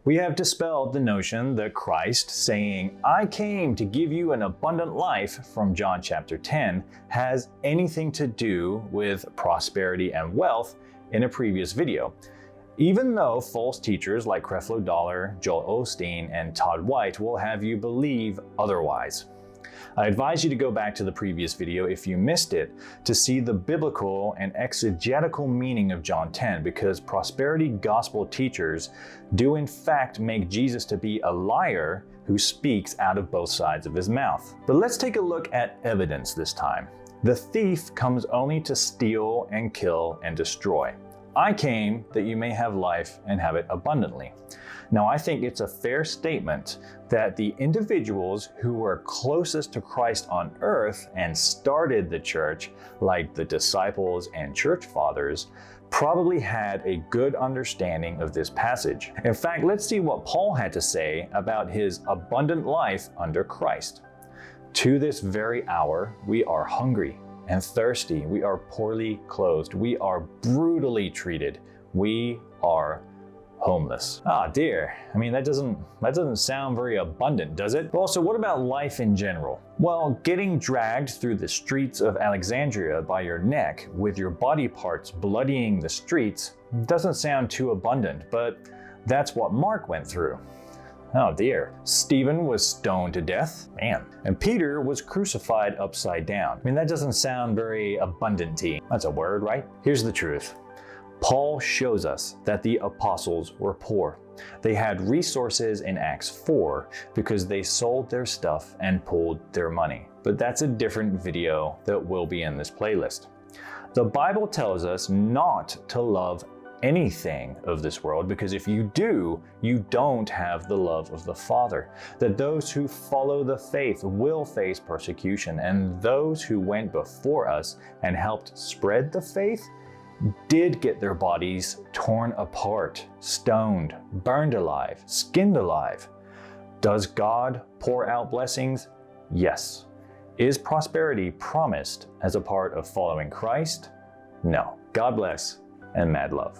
We have dispelled the notion that Christ saying, "I came to give you an abundant life" from John chapter 10 has anything to do with prosperity and wealth in a previous video. Even though false teachers like Creflo, Joel Osteen, and Todd White will have you believe otherwise. I advise you to go back to the previous video if you missed it to see the biblical and exegetical meaning of John 10, because prosperity gospel teachers do in fact make Jesus to be a liar who speaks out of both sides of his mouth. But let's take a look at evidence this time. The thief comes only to steal and kill and destroy. I came that you may have life and have it abundantly. Now, I think it's a fair statement that the individuals who were closest to Christ on earth and started the church, like the disciples and church fathers, probably had a good understanding of this passage. In fact, let's see what Paul had to say about his abundant life under Christ. To this very hour, we are hungry and thirsty. We are poorly clothed. We are brutally treated. We are homeless. Ah, dear. I mean, that doesn't sound very abundant, does it? Well, so what about life in general? Well, getting dragged through the streets of Alexandria by your neck with your body parts bloodying the streets doesn't sound too abundant, but that's what Mark went through. Oh dear. Stephen was stoned to death, man. And Peter was crucified upside down. I mean, that doesn't sound very abundant-y. That's a word, right? Here's the truth. Paul shows us that the apostles were poor. They had resources in Acts 4 because they sold their stuff and pooled their money. But that's a different video that will be in this playlist. The Bible tells us not to love anything of this world, because if you do, you don't have the love of the Father. That those who follow the faith will face persecution, and those who went before us and helped spread the faith did get their bodies torn apart, stoned, burned alive, skinned alive. Does God pour out blessings? Yes. Is prosperity promised as a part of following Christ? No. God bless and mad love.